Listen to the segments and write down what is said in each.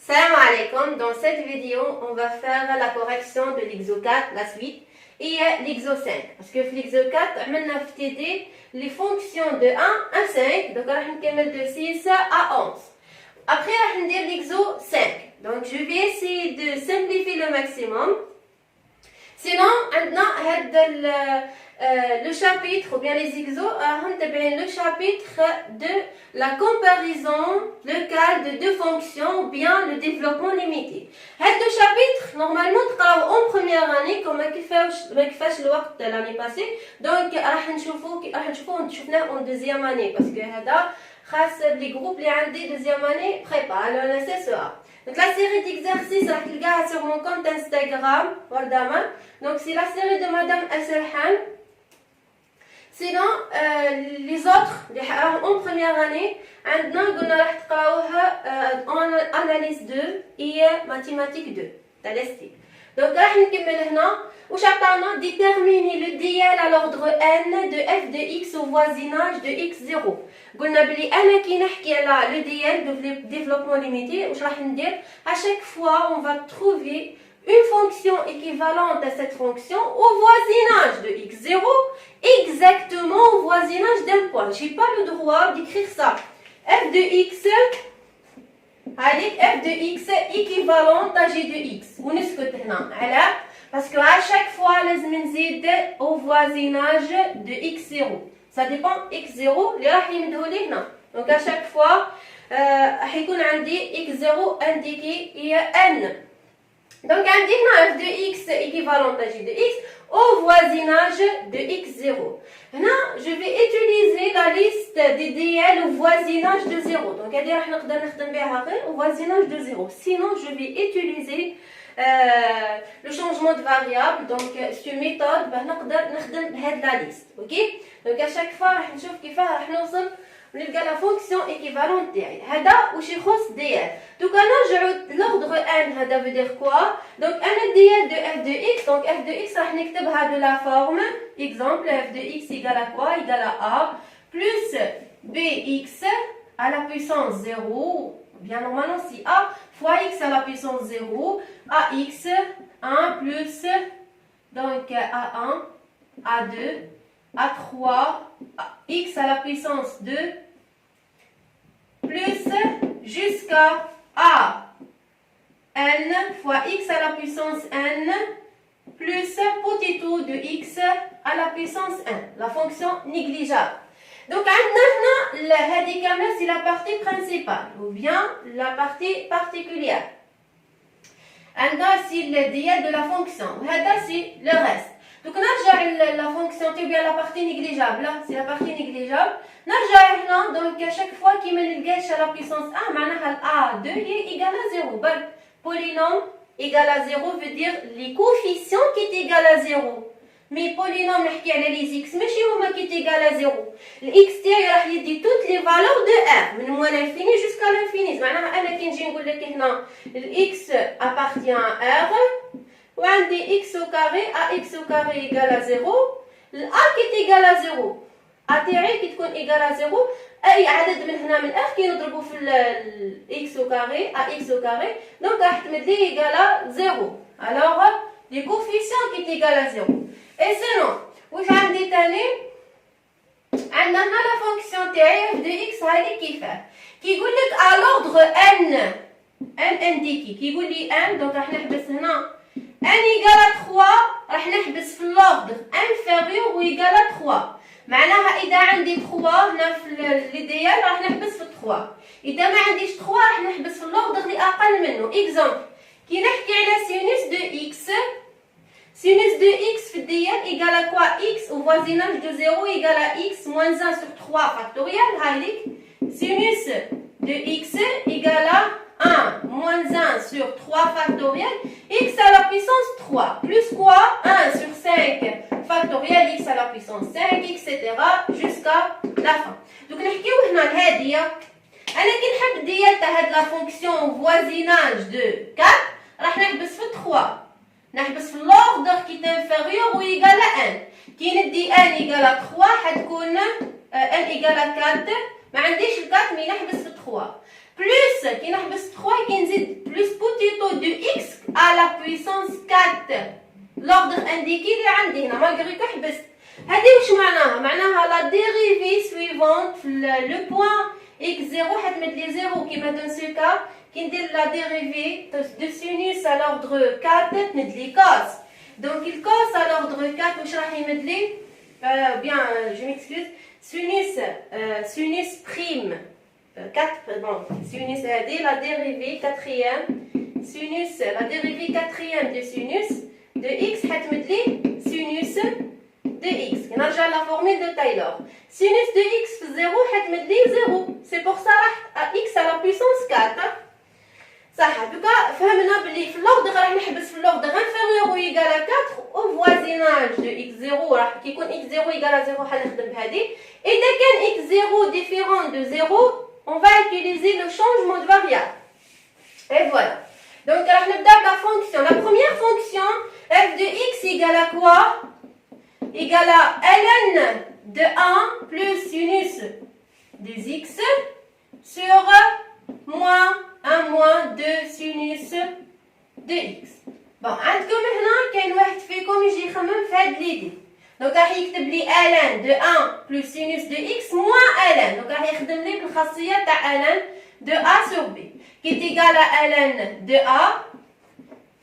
Salam alaikum. Dans cette vidéo, on va faire la correction de l'exo 4, la suite, et l'exo 5. Parce que l'exo 4, on a fait les fonctions de 1 à 5. Donc, on va faire de 6 à 11. Après, on va faire l'exo 5. Donc, je vais essayer de simplifier le maximum. Sinon, on a le chapitre, ou bien les exos, le chapitre de la comparaison locale de deux fonctions, ou bien le développement limité. Ce chapitre, normalement, en première année, comme on fait l'année passée. Donc, on va en deuxième année, parce que les groupes les deuxième année préparent le CCA. Donc la série d'exercices, je sur mon compte Instagram, donc c'est la série de Madame Asselhan. Sinon, les autres, en première année, on a analyse 2 et mathématiques 2. Donc là, on va déterminer le DL à l'ordre n de f de x au voisinage de x0. On a dit le DL de développement limité. À chaque fois, on va trouver une fonction équivalente à cette fonction au voisinage de x0, exactement au voisinage d'un point. Je n'ai pas le droit d'écrire ça. F de x, f de x équivalente à g de x. Parce qu'à chaque fois, les au voisinage de x0. Ça dépend x0, donc à chaque fois, x0 indiqué n. Donc, on dit f de x équivalent à g de x au voisinage de x0. Maintenant, je vais utiliser la liste des DL au voisinage de 0. Donc, on va au voisinage de 0. Sinon, je vais utiliser le changement de variable. Donc, cette méthode, on va la liste. Ok? Donc, à chaque fois, on va voir la fonction équivalente DL. Donc, l'ordre n, ça veut dire quoi? Donc, un DL de f de x. Donc, f de x, on va écrire de la forme. Exemple, f de x égale à quoi? Égale à a plus bx à la puissance 0. Bien normalement, si a fois x à la puissance 0, ax 1 plus donc a1, a2, a3, x à la puissance 2 plus jusqu'à a n fois x à la puissance n plus petit tout de x à la puissance 1, la fonction négligeable. Donc, c'est la partie principale ou bien la partie particulière. C'est le DL de la fonction. C'est le reste. Donc, la fonction, ou bien la partie négligeable. C'est la partie négligeable. Donc, à chaque fois qu'il met le à la puissance 1, A2 est égal à 0. Polynôme égal à 0 veut dire les coefficients qui est égal à 0. Mais polynôme, les x, mais qui est égal à 0. Le x, il dit toutes les valeurs de r, من l'infini jusqu'à l'infini. Le x appartient à r, ou on dit x au carré, ax au carré égal à 0. Le a qui est égal à 0. a qui est égal à 0. أي عدد من هنا من r كي نضربه في x au carré, ax au carré. Donc, راح تمد لي égal à 0. Alors, les coefficients qui est égal à 0. Et sinon, واش عندي تاني؟ عندنا la fonction f de x هذه كيفاه؟ كيقول لك à l'ordre n indiqué كيقول لي n donc راح نحبس هنا n égale à 3 راح نحبس في l'ordre inférieur و égale à 3 معناها إذا عندي 3 هنا في الإيديال راح نحبس في 3 إذا ما عنديش 3 راح نحبس في l'ordre اللي أقل منه. إكزامبل كي نحكي على sinus de x sinus de x في الديال égal à quoi? X au voisinage de 0 égal à x moins 1 sur 3 factoriel. هايليك sinus de x égal à 1 moins 1 sur 3 factoriel x à la puissance 3 plus quoi? 1 sur 5 factoriel x à la puissance 5 etc. jusqu'à la fin. Donc نحكيو هنا الهادية أنا كي نحب ديال تاع هاد لا فونكسيون voisinage de 4 راح نحبس في 3 نحبس في l'ordre qui est inférieur ou égal à 1. كي ندي n égal à 3 حتكون n égal à 4 ما عنديش ال 4 مي نحبس في 3 بلس كي نحبس 3 كي نزيد بلس la puissance 4. L'ordre indiqué اللي عندي هنا malgré que حبست. هذه واش معناها؟ معناها la dérivée suivante le point x0 حتمد لي 0 كيما dans ce cas كي ندير la dérivée de sinus à l'ordre 4 تمد لي cos. Donc il cos à l'ordre 4 واش راح يمد لي؟ Bien, je m'excuse. Sinus prime 4, bon, sinus c'est la dérivée quatrième. Sinus, la dérivée quatrième de sinus de x حتمد لي sinus de x. نرجع la formule de Taylor. Sinus de x في 0 حتمد لي 0. C'est pour ça راح x à la puissance 4. صح دوكا فهمنا بلي في اللوردر راح نحبس في اللوردر انفيريور و ايكال 4 او فوازيناج دو اكس 0 راح كي يكون اكس 0 ايكال 0 حنخدم بهذه. اذا كان اكس 0 ديفيرون دو 0 on va utiliser le changement de variable. Et voilà. Donc راح نبدا بلا fonction. La première fonction f de x égale à quoi? Égale à ln de 1 plus sinus des x sur moins 1 moins 2 sinus de x. Bon, عندكم هنا كاين واحد فيكم يجي يخمم في هاد ليدي. دونك راح يكتب لي ln de 1 plus sinus de x moins ln. دونك راح يخدم لي بالخاصية تاع ln de a sur b qui est égal à ln de a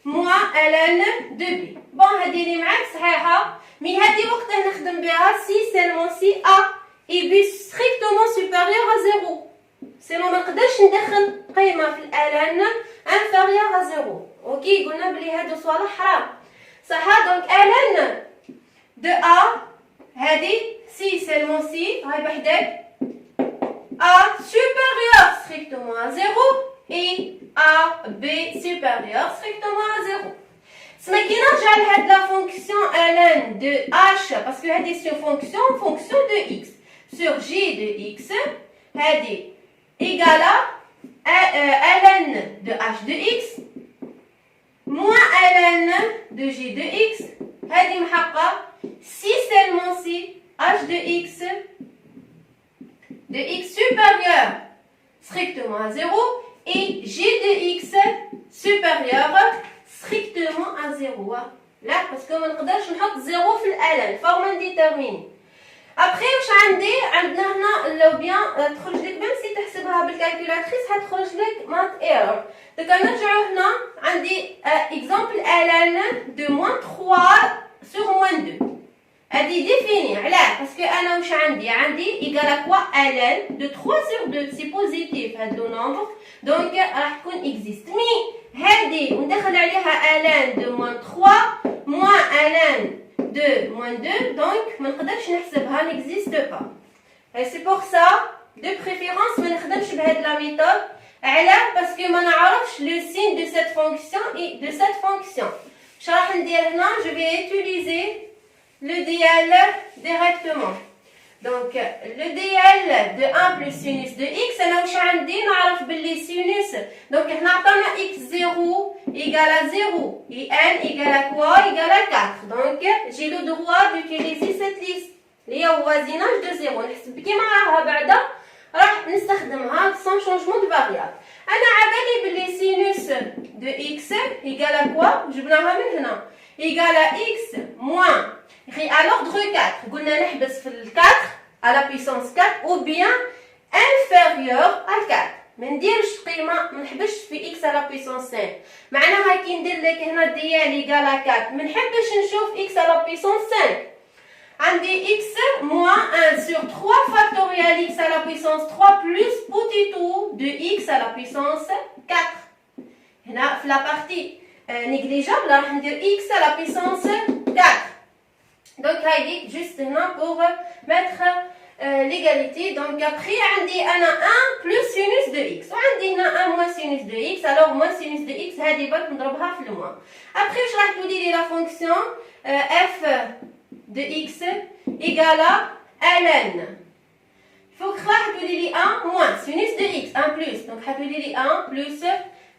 moins ln de b. Bon, هادي لي معاك صحيحة، مي هادي وقتها نخدم بها si seulement si a est b strictement supérieur à 0. سينو ما نقدرش ندخل قيمه في الالان انفيريور ا 0. اوكي قلنا بلي هادو صوالح حرام صح. دونك الان دو ا هادي سي سيلمون سي هاي بحدك ا سوبيريور ستريكتومون ا 0 اي ا بي سوبيريور ستريكتومون ا 0. سما كي نرجع لهاد لا فونكسيون الان دو اش باسكو هادي سي فونكسيون دو اكس سور جي دو اكس هادي égale à ln de h de x moins ln de g de x. هذه محقة si seulement si h de x supérieur strictement à 0 et g de x supérieur strictement à 0. لا parce que ما نقدرش نحط 0 في الالن forme indéterminée. ابخي واش عندنا هنا لو بيان تخرج لك ميم سي تحسبها بالكالكولاتريس حتخرج لك مات ايرور. دونك نرجعوا هنا عندي اكزامبل الان دو موان 3 سور موان 2. هادي ديفيني علاه باسكو انا واش عندي ايكال كوا الان دو 3 سور 2 سي بوزيتيف هاد لو نومبر دونك راح تكون اكزيست. مي هادي وندخل عليها الان دو موان 3 موان الان de moins 2, donc ما نقدرش نحسبها n'existe pas. Et c'est pour ça de préférence ما نخدمش بهاد la méthode. علاه parce que ما نعرفش le signe de cette fonction et de cette fonction. واش راح ندير هنا je vais utiliser le DL directement. Donc le DL de 1 plus sinus de x انا واش عندي نعرف باللي sinus donc هنا عطانا x0 égale à 0 et n égale à quoi? Égale à 4. Donc j'ai le droit d'utiliser cette liste اللي هي voisinage de 0. نحسب كيما راها بعدا راح نستخدمها sans changement de variable. انا عبالي باللي sinus de x égale à quoi? جبناها من هنا égale à x moins à l'ordre 4. قلنا نحبس في ال 4 à la puissance 4 ou bien inférieur à 4. ما نديرش قيمه ما نحبش في x à la puissance 5. معناها كي ندير لك هنا ديال ايكال 4 ما نحبش نشوف x à la puissance 5. عندي x moins 1 sur 3 factoriel x à la puissance 3 plus petit tout de x à la puissance 4. هنا في la partie négligeable راح ندير x à la puissance 4. Donc هايدي juste هنا pour mettre l'égalité. Donc après عندي انا 1 plus sinus de x وعندي هنا 1 moins sinus de x. alors moins sinus de x هذه برك نضربها في الموان. après واش راح تولي لي la fonction f de x égale à ln. faut que راح تولي لي 1 moins sinus de x 1 plus donc حتولي لي 1 plus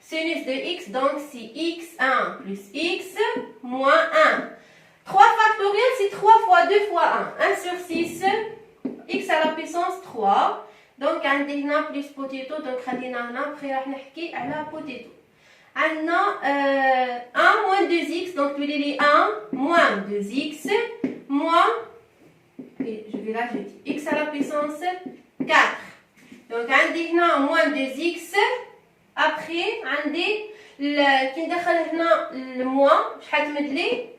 sinus de x donc c'est x1 plus x moins 1. 3 factoriel c'est 3 fois 2 fois 1 1 sur 6 x à la puissance 3. donc عندي هنا plus potato donc خلينا هنا après راح نحكي على potato. عندنا 1 moins 2x donc تولي لي 1 moins 2x moins je vais l'ajouter x à la puissance 4 donc عندي هنا moins 2x après عندي كي ندخل هنا الموان شحال تمد لي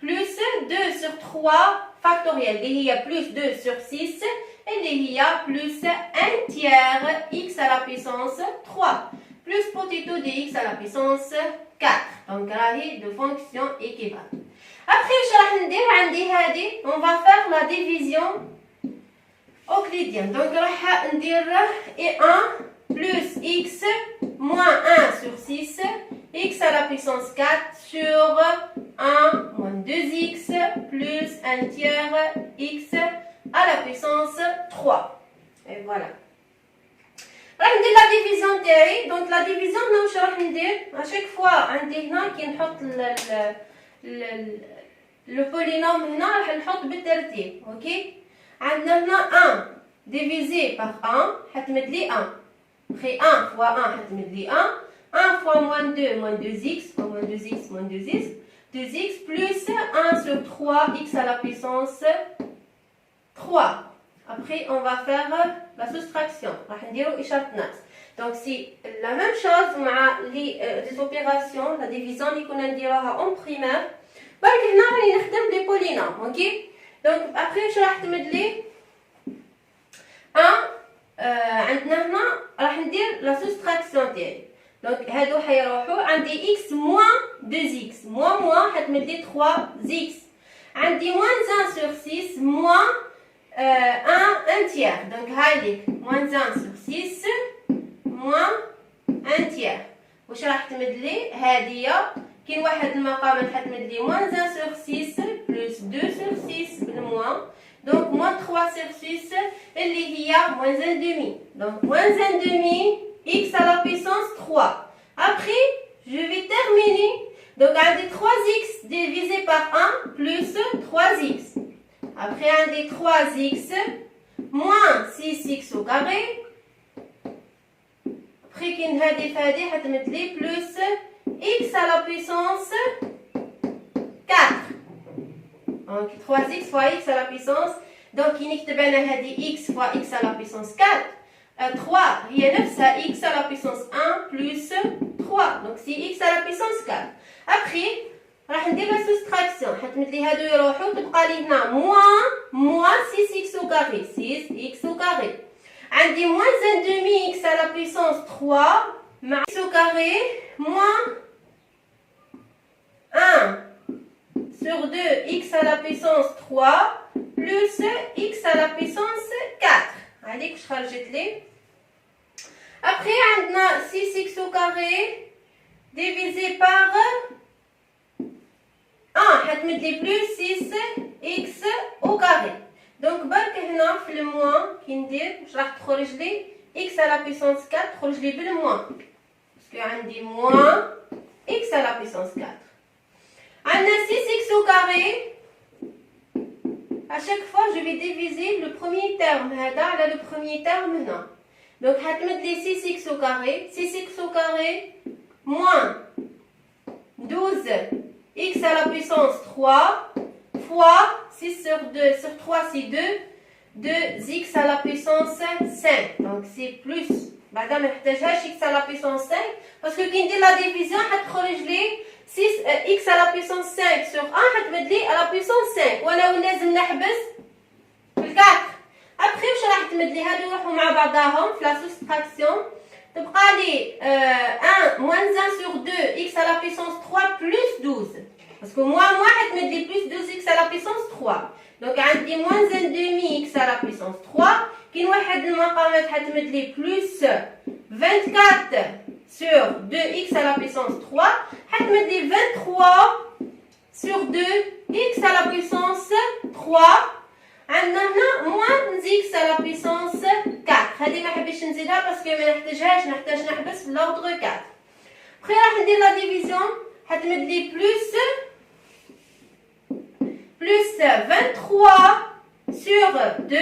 plus 2 sur 3 factoriel اللي هي plus 2 sur 6 اللي هي plus 1 tiers x à la puissance 3 plus potato de x à la puissance 4 donc راهي de fonction équivalente. Après je راح ندير عندي هذه on va faire la division euclidienne donc راح ندير e1 plus x moins 1 sur 6 x à la puissance 4 sur 1 moins 2x plus 1 tiers x à la puissance 3 et voilà. راح ندير لا ديفيزيون تاعي دونك لا ديفيزيون هنا واش راح ندير اشاك فوا عندي هنا كي نحط لو بولينوم هنا راح نحط بالترتيب اوكي عندنا هنا 1 ديفيزي بار 1 حتمد لي 1 après 1 fois 1 حتمد لي 1 1 fois moins 2 moins 2x moins 2x moins 2x 2x plus 1 sur 3 x à la puissance 3 après on va faire la soustraction راح نديرو إشارة ناقص donc c'est la même chose مع les opérations la division اللي كنا نديروها en primaire برك هنا راني نخدم لي بولينوم اوكي donc après واش راح تمد لي 1 عندنا هنا راح ندير لا soustraction تاعي دونك هادو حيروحوا عندي x moins 2x moins حتمد لي 3x عندي moins 1 sur 6 moins 1 tiers donc هايليك moins 1 sur 6 moins 1 tiers واش راح تمد لي هادية كاين واحد المقام حتمد لي moins 1 sur 6 plus 2 sur 6 بالموان donc moins 3 sur 6 اللي هي moins 1 demi donc moins 1 demi x à la puissance 3 après je vais terminer donc عندي 3x divisé par 1 plus 3x après عندي 3x moins 6x au carré après كي نهادي فهادي حتمد لي plus x à la puissance 4 donc 3x fois x à la puissance donc كي نكتب انا هادي x fois x à la puissance 4 3 هي نفسها x à la puissance 1 plus 3 donc c'est x à la puissance 4 après راح ندير لا soustraction حتمد لي هادو يروحوا تبقى لي هنا moins 6x au carré 6x au carré عندي moins 1 demi x à la puissance 3 مع x au carré moins 1 sur 2 x à la puissance 3 plus x à la puissance 4 هذيك واش خرجت لي après عندنا 6x au carré divisé par 1 حتمد لي plus 6x au carré donc برك هنا في الموان كي ندير واش راح تخرج لي x à la puissance 4 تخرج لي بالموان باسكو عندي moins x à la puissance 4 عندنا 6x au carré à chaque fois je vais diviser le premier terme هذا على le premier terme هنا donc حتمد لي 6x au carré 6x au carré moins 12 x à la puissance 3 fois 6 sur 2 sur 3 c'est 2 2x à la puissance 5 donc c'est plus بعدا ما نحتاجهاش x à la puissance 5 parce que كي ندير la division حتخرج لي 6 x à la puissance 5 sur 1 حتمد لي à la puissance 5 وانا لازم نحبس في 4 après واش راح تمد لي هادو يروحوا مع بعضاهم في la soustraction تبقى لي 1 moins 1 sur 2 x à la puissance 3 plus 12 parce que moins حتمد لي plus 12x à la puissance 3 donc عندي moins 1 demi x à la puissance 3 كاين واحد المقامات حتمد لي plus 24 sur 2x à la puissance 3 حتمد لي 23 sur 2x à la puissance 3 عندنا هنا moins x à la puissance 4 هذه ما حبيتش نزيدها باسكو ما نحتاجهاش نحتاج نحبس في l'ordre 4 après راح ندير لا ديفيزيون حتمد لي plus 23 sur 2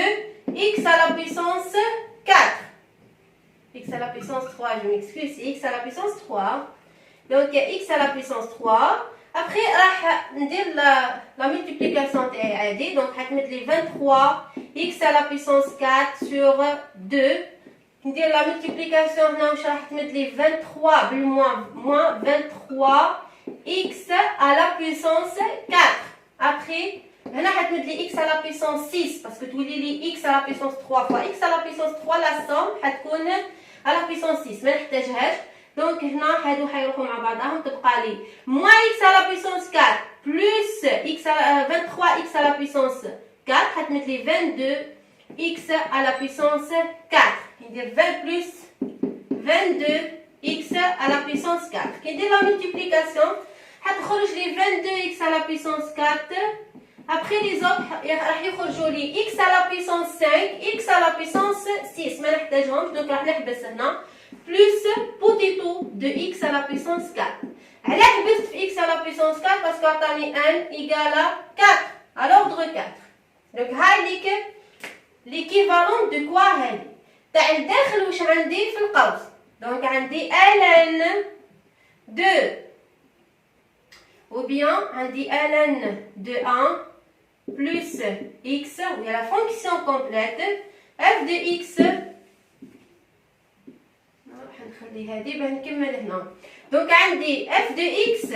x à la puissance 4 x à la puissance 3 je m'excuse c'est x à la puissance 3 Donc x à la puissance 3. Après راح ندير la multiplication تاعي عادي. Donc حتمد لي 23 x à la puissance 4 sur 2. ندير la multiplication هنا واش راح تمد لي 23 بالموان moins 23 x à la puissance 4. Après هنا حتمد لي x à la puissance 6 parce que تولي لي x à la puissance 3 fois x à la puissance 3 la somme حتكون à la puissance 6 ما نحتاجهاش. دونك هنا هادو حيروحوا مع بعضهم تبقى لي moins x à la puissance 4 plus x à 23 x à la puissance 4 حتمد لي 22 x à la puissance 4. ندير 20 plus 22 x à la puissance 4. كي ندير la multiplication حتخرج لي 22 x à la puissance 4. Après les autres راح يخرجوا لي x à la puissance 5 x à la puissance 6 ما نحتاجهمش. دونك راح نحبس هنا plus potato de x à la puissance 4. علاش حبست في x à la puissance 4 parce qu'عطاني n égale à 4 à l'ordre 4. donc هاي l'équivalent de quoi هاي تاع الداخل واش عندي في القوس. دونك عندي ln 2 ou bien عندي ln de 1 plus x ou bien la fonction complète f de x. نخلي هذه باه نكمل هنا. دونك عندي f de x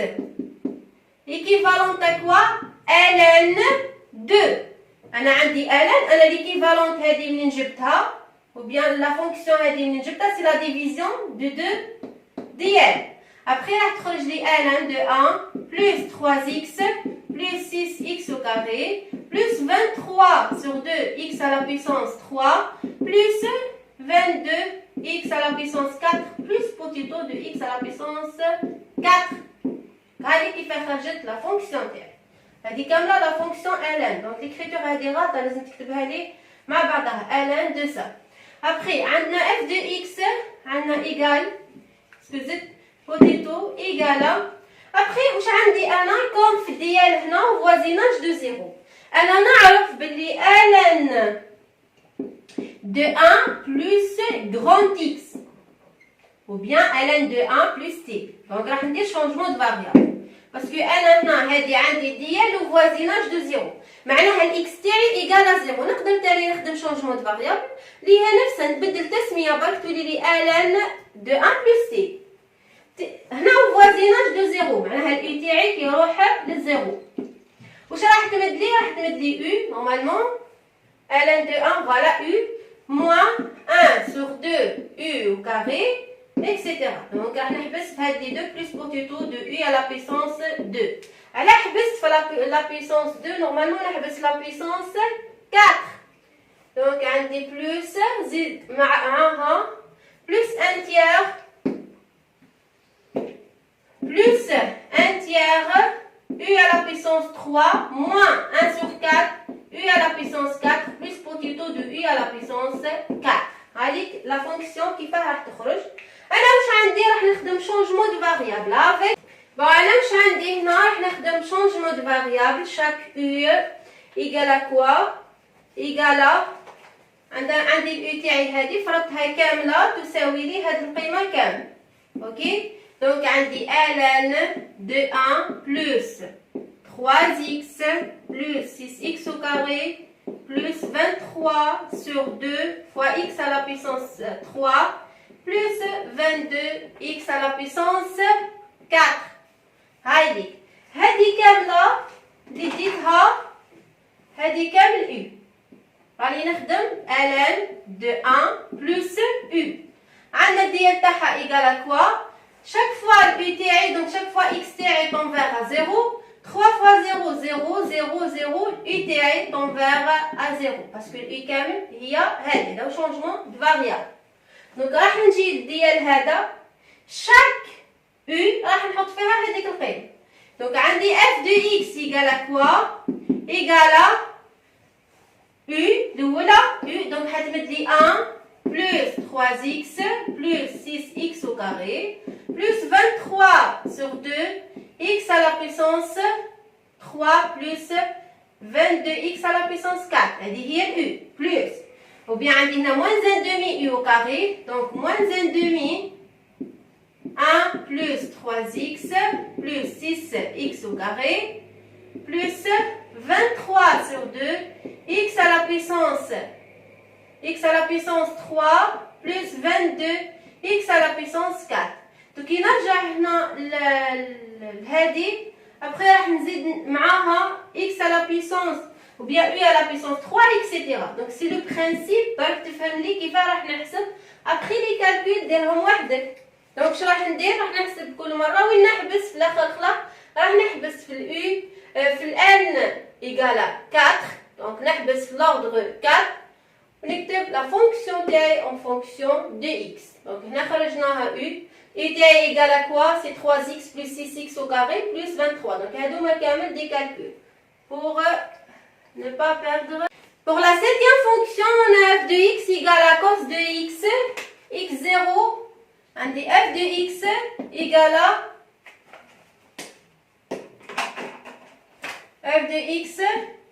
équivalent à quoi ln 2. انا عندي ln انا l'équivalent هذه منين جبتها ou bien la fonction هذه منين جبتها c'est la division de 2 dl. après راح تخرج لي ln de 1 plus 3x plus 6x au carré plus 23 sur 2 x à la puissance 3 plus 22 x à la puissance 4 plus potato de x à la puissance 4. هذه كيف خرجت لا فونكسيون تاعي. هذه كامله لا فونكسيون ln. دونك ليكريتور هذه غلطه لازم تكتبها لي مع بعضها ln de ça. après عندنا f de x عندنا égal زدت potato égale. après واش عندي انا كوم في الديال هنا voisinage de 0. انا نعرف باللي ln de 1 plus grand x ou bien ln de 1 plus t. donc راح ندير changement de variable باسكو انا هنا هذه عندي ديال و voisinage de 0 معناها الاكس تاعي ايكال ا 0. نقدر تاني نخدم changement de variable اللي هي نفسها نبدل تسميه برك تولي لي ln de 1 plus t. هنا voisinage de 0 معناها الاي تاعي كيروح للزيرو. واش راح تمد لي؟ راح تمد لي u normalement ln de 1 voilà u moins 1 sur 2 u au carré etc. donc راح نحبس في هذه 2 plus potato de u à la puissance 2. على حبست في la puissance 2 normalement نحبس la puissance 4. donc عندي plus زيد معاها plus 1 tiers plus 1 tiers u à la puissance 3 moins 1 sur 4 u à la puissance 4 plus potato de u à la puissance 4. هذيك لا فونكسيون كيفاه راح تخرج. انا واش عندي راح نخدم شونجمون دو فاريابل افيك بون. انا واش عندي هنا راح نخدم شونجمون دو فاريابل شاك u ايكال ا كوا ايكال عندي الاو تاعي هذه فرضتها كامله تساوي لي هذه القيمه كامله. اوكي دونك عندي ln de 1 plus 3x plus 6x au carré plus 23 sur 2 fois x à la puissance 3 plus 22x à la puissance 4. هذه كاملة اللي ديتها هذه كامل u. راني نخدم ln de 1 plus u. عندنا الديال تاعها ايكال كوا chaque fois u تاعي donc chaque fois x تاعي tombe vers 0 3 fois 0 0 0 0 u تاعي tombe vers à 0 parce que u كامل هي هذه لو changement de variable. donc راح نجي الديال هذا chaque u راح نحط فيها هذيك القيمه. donc عندي f de x égale quoi égale u الاولى u donc حتمد لي 1 plus 3x plus 6x au carré plus 23 sur 2 x à la puissance 3 plus 22x à la puissance 4. هذه هي u plus ou bien عندي هنا moins 1 demi u au carré donc moins 1 demi 1 plus 3x plus 6x au carré plus 23 sur 2 x à la puissance 3 plus 22 x à la puissance 4. Donc نرجع هنا لهذه après راح نزيد معاها x à la puissance ou bien u à la puissance 3 etc. donc c'est le principe باش تفهم لي كيف راح نحسب après les calculs ديرهم وحدك. دونك شو راح ندير؟ راح نحسب كل مره وين نحبس في الاخر خلاص راح نحبس في اليو في الان ايغالا 4 دونك نحبس في l'ordre 4 ونكتب la fonction تاعي en fonction de x. donc هنا خرجناها u et تاعي égal à quoi? c'est 3x plus 6x au carré plus 23. donc هادوما كامل des calculs pour ne pas perdre. Pour la septième fonction, on a f de x égale à cos de x, x0, عندي f de x égale à f de x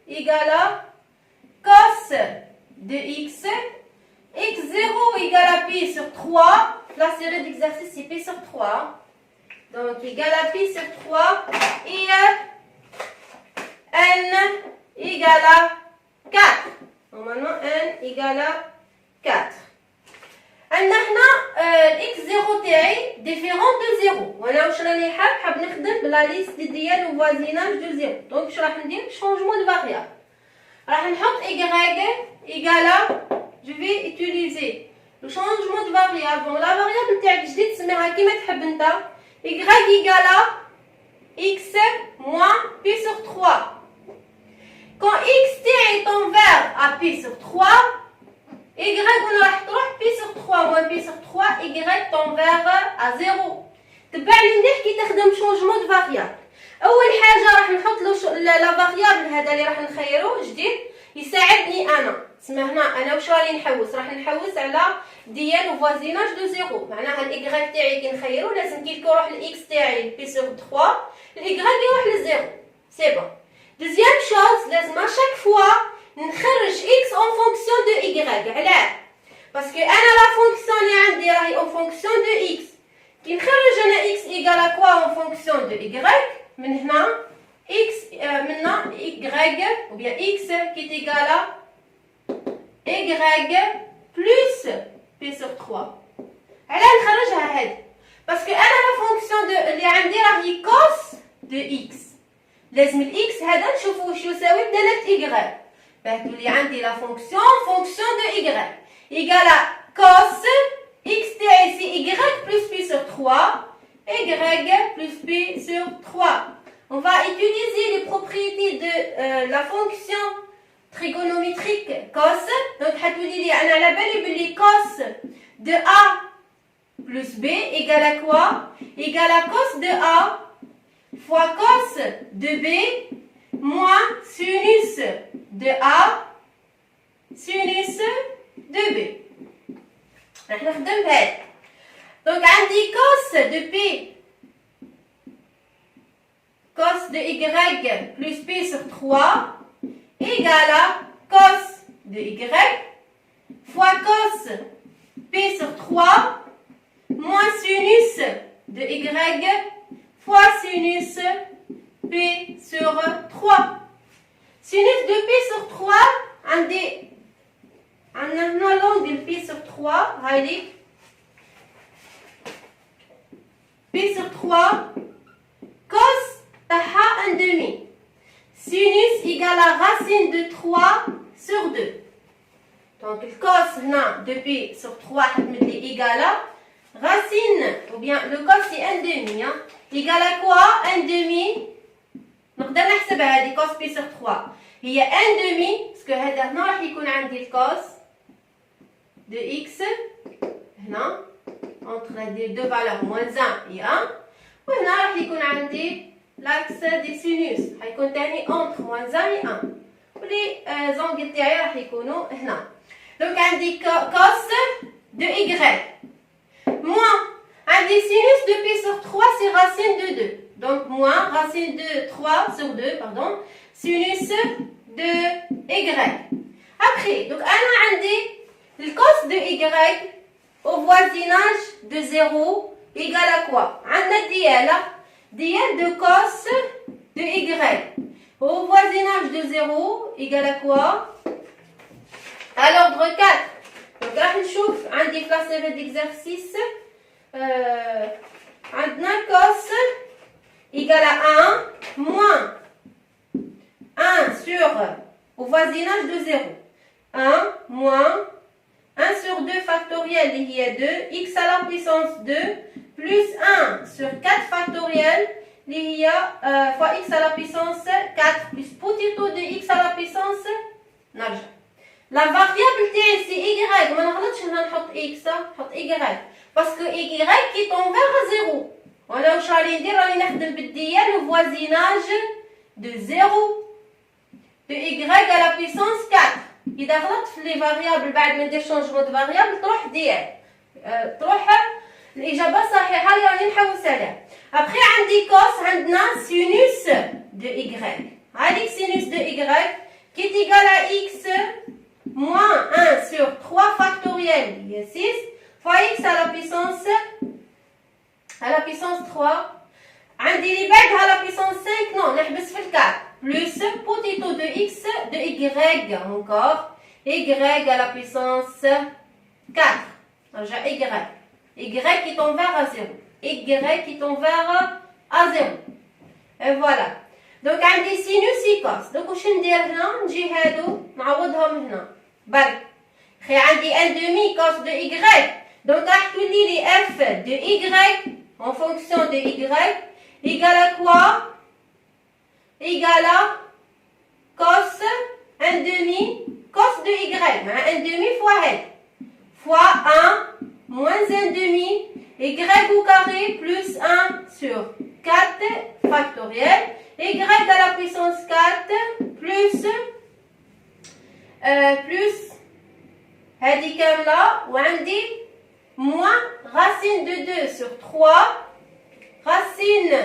égale à cos de x, x0 égale à pi sur 3, la série d'exercices c'est pi sur 3, donc égale à pi sur 3 et n égale à 4. Normalement n égale à 4. عندنا هنا x0 تاعي ديفيرون دو زيرو وانا واش راني حاب نخدم بلا ليست ديال الفوازيناج دو زيرو. دونك واش راح ندير؟ شونجمون دو فاريابل. راح نحط y égale à je vais utiliser le changement de variable. bon la variable تاعك جديد تسميها كيما تحب انت. y égale à x moins pi sur 3. Quand x est envers à pi sur 3, y on راح تروح pi sur 3 moins pi sur 3, y tend vers à 0. تبعني مليح كي تخدم شونجمون دو فاريابل. اول حاجه راح نحط لا فاريابل هذا اللي راح نخيروه جديد يساعدني انا. تسمى هنا انا واش راني نحوس؟ راح نحوس على ديال فوازيناج دو زيرو. معناها الايغريك تاعي كي نخيرو لازم كي يروح الاكس تاعي بي سور 3 الايغريك يروح للزيرو. سي بون. دوزيام شوز لازم اشاك فوا نخرج x en fonction de y. علاه؟ باسكو انا لا فونكسيون اللي عندي راهي en fonction de x. كي نخرج انا x égale à quoi en fonction de y من هنا x منا y ou bien x qui est égal à y plus p sur 3. علاه نخرجها هذه؟ باسكو انا لا فونكسيون اللي عندي راهي cos de x. لازم الاكس هذا نشوفوا واش يساوي بدلاله y. باه تولي عندي لا فونكسيون دو y égale à cos x تاعي سي y plus p sur 3 y plus p sur 3. On va utiliser les propriétés de la fonction trigonométrique cos. donc حتولي لي انا على بالي بلي cos de a plus b égale à quoi? égale à cos de a fois cos de b moins sinus de a sinus de b. راح نخدم بهذا. دونك عندي cos de p cos de y plus p sur 3 égale à cos de y fois cos p sur 3 moins sinus de y fois sinus p sur 3. Sinus de p sur 3 عندنا هنا l'angle p sur 3 هايلي p sur 3 cos تاعها 1 demi. Sinus égale à racine de 3 sur 2. donc le cos هنا de p sur 3 حتمد لي égale à racine ou bien le cos c'est 1 demi hein. égale à quoi? 1 demi. نقدر نحسبها هذه cos p sur 3 هي 1 demi باسكو هذا هنا راح يكون عندي الكوس de x هنا entre les deux valeurs moins 1 et 1 وهنا راح يكون عندي l'axe des sinus حيكون تاني entre moins 1 et 1 ولي زونغل تاعي راح يكونوا هنا. دونك عندي cos de y moins عندي sinus de p sur 3 c'est racine de 2 donc moins racine de 3 sur 2 pardon sinus de y. Après donc انا عندي le cos de y au voisinage de 0 égale à quoi? عندنا dièle de cos de y. Au voisinage de 0 égale à quoi? À l'ordre 4. Donc راح نشوف عندي في la série d'exercice عندنا cos égale à 1 moins 1 sur au voisinage de 0. 1 moins 1 sur 2 factoriel il y a 2, x à la puissance 2 plus 1 sur 4 factoriel il y a fois x à la puissance 4 plus petit taux de x à la puissance نرجع. La variable تاعي c'est y, ما نغلطش هنا نحط x نحط y parce que y qui tend vers 0. وانا واش راني ندير؟ راني نخدم بالديال au voisinage de 0 de y à la puissance 4. إذا غلطت في لي فاريابل بعد ما ندير شونجمون دو فاريابل تروح ديال تروح الإجابة الصحيحة اللي راني نحوس عليها. أبخي عندي كوس عندنا سينوس دو y. هذيك سينوس دو y qui est égal à x moins 1 sur 3 factoriel il y a 6 fois x à la puissance 3. عندي اللي بعدها la puissance 5 non نحبس في الكار plus petit taux de x de y encore y à la puissance 4. نرجع y qui tend vers à 0 y qui tend vers à 0 et voilà. donc عندي sinus et cos. donc واش ندير هنا؟ نجي هادو نعوضهم هنا برك. خي عندي 1 demi cos de y donc راح تولي لي f de y en fonction de y égale à quoi? Égale à cos 1 demi cos de y. 1 demi fois h fois 1 moins 1 demi y au carré plus 1 sur 4 factoriel y à la puissance 4 plus هذه كاملة وعندي moins racine de 2 sur 3 racine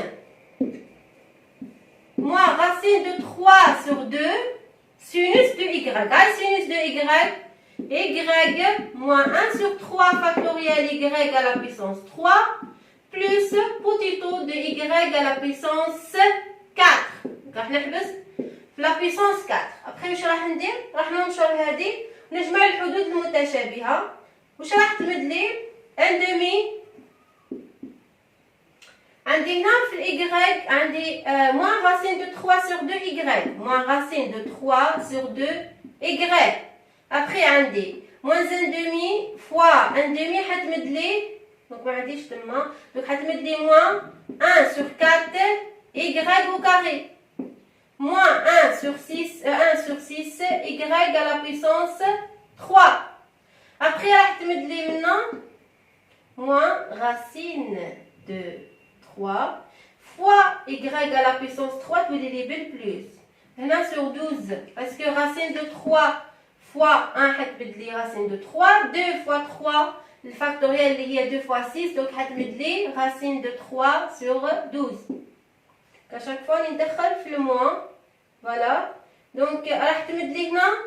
de 3 sur 2 sinus de y. Sinus de y moins 1 sur 3 factoriel y à la puissance 3 plus petit taux de y à la puissance 4. راح نحبس في la puissance 4. après واش راح ندير؟ راح ننشر هذه ونجمع الحدود المتشابهة. واش راح تمد لي؟ 1 demi عندي هنا في الاي عندي moins racine de 3 sur 2 y moins racine de 3 sur 2 y. après عندي moins 1 demi fois 1 demi حتمد لي دونك ما عنديش تما دونك حتمد لي moins 1 sur 4 y au carré moins 1 sur 6 y à la puissance 3. après راح تمد لي منا moins racine de 3 fois y à la puissance 3 تولي لي بالبلوس هنا sur 12 parce que racine de 3 fois 1 حتمد لي racine de 3 2 fois 3 الفاكتوريال اللي هي 2 fois 6 donc حتمد لي racine de 3 sur 12. à chaque fois ندخل في le moins voilà donc راح تمد لي هنا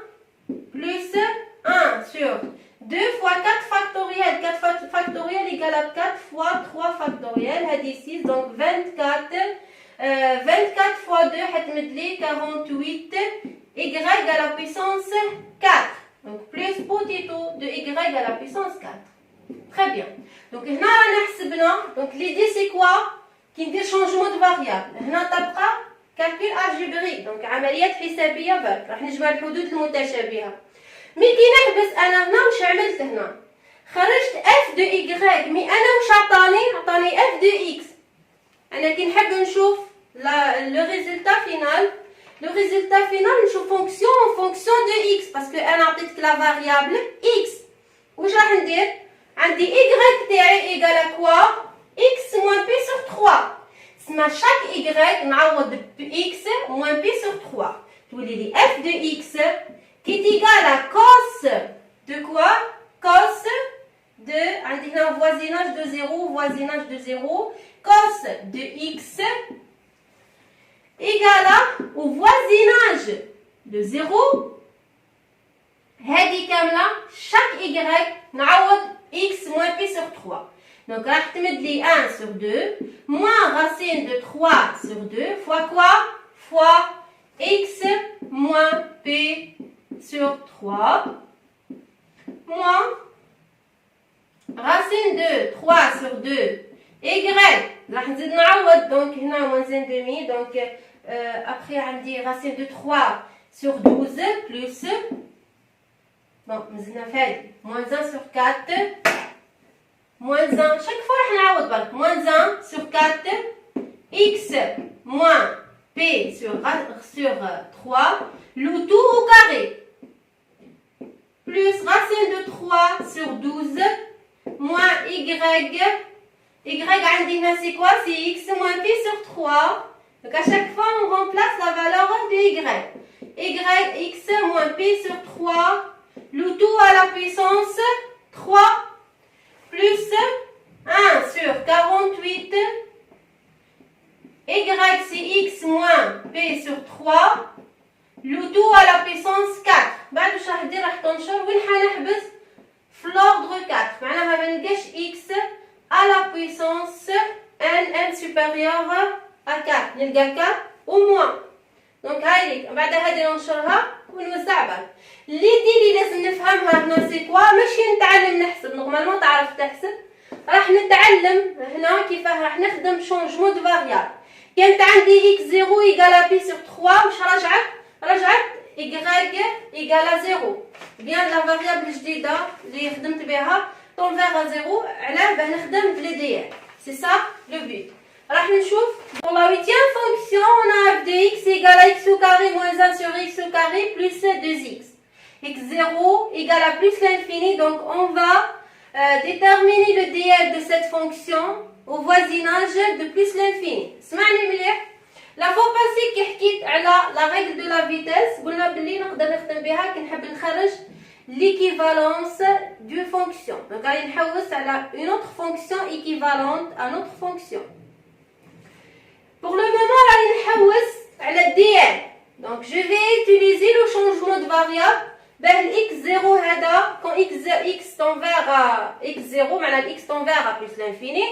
plus 1 sur 2 fois 4 factoriel 4 factoriel égale à 4 fois 3 factoriel هذه 6 donc 24 24 fois 2 حتمد لي 48 y à la puissance 4 donc plus petit taux de y à la puissance 4. très bien. donc هنا رانا حسبنا donc l'idée c'est quoi؟ كي ندير changement de variable هنا تبقى calcul algébrique donc عمليات حسابيه برك راح نجمع الحدود المتشابهه. مي كي نحبس انا هنا واش عملت هنا؟ خرجت اف دو y مي انا واش عطاني اف دو x. انا كي نحب نشوف لو ريزولتا فينال نشوف فونكسيون دو x باسكو انا عطيتك لا فاريابل x. واش راح ندير؟ عندي y تاعي ايغال ا كوا x moins p sur 3 تسمى شاك y نعوض ب x moins p sur 3 تولي لي f de x qui est égal à cos de quoi? Cos de, عندي هنا voisinage de 0, cos de x égal à au voisinage de 0 هذه كاملة chaque y نعوض x moins p sur 3 Donc, راح تمد لي 1 sur 2 moins racine de 3 sur 2 fois quoi? Fois x moins p sur 3 moins racine de 3 sur 2 y. راح نزيد نعوض donc هنا moins 1 demi donc après عندي racine de 3 sur 12 plus bon مزيدنا في هذه moins 1 sur 4 moins 1 chaque fois راح نعوض برك moins 1 sur 4 x moins p sur 3 le tout au carré plus racine de 3 sur 12 moins y عندي هنا c'est quoi? C'est x moins p sur 3. Donc à chaque fois on remplace la valeur de y. X moins p sur 3, le tout à la puissance 3 plus 1 sur 48. Y c'est x moins p sur 3, le tout à la puissance 4. بعد واش راح ندير؟ راح تنشر وين حنحبس؟ في l'ordre 4. معناها ما نلقاش x à la puissance n supérieur à 4. نلقى 4 au moins. دونك هاي ليك بعد هذه ننشرها ونوزع بعض. اللي لازم نفهمها هنا سي كوا؟ ماشي نتعلم نحسب، نورمالمون تعرف تحسب. راح نتعلم هنا كيفاه راح نخدم شونجمون دو فاريابل. كانت عندي x 0 ايكال بي سور 3 واش رجعت y ايكال 0. بيان لا فاريابل الجديده اللي خدمت بها تنفيغ à 0 علاه باه نخدم بلي دي ال. سي سا لو بوت. راح نشوف pour la huitième fonction on a f de x égale à x au carré moins 1 sur x au carré plus 2x. x0 égale à plus l'infini, donc on va déterminer le dl de cette fonction au voisinage de plus l'infini. اسمعني مليح. لا فوا باسي كي حكيت على لا ريغل دو لا فيتيس قلنا بلي نقدر نخدم بها كي نحب نخرج l'équivalence d'une fonction. Donc غادي نحوس على une autre fonction équivalente à notre fonction. Pour le moment غادي نحوس على dl. Donc je vais utiliser le changement de variable باه x0 هذا quand x tend vers x0 معناها x tend vers plus l'infini.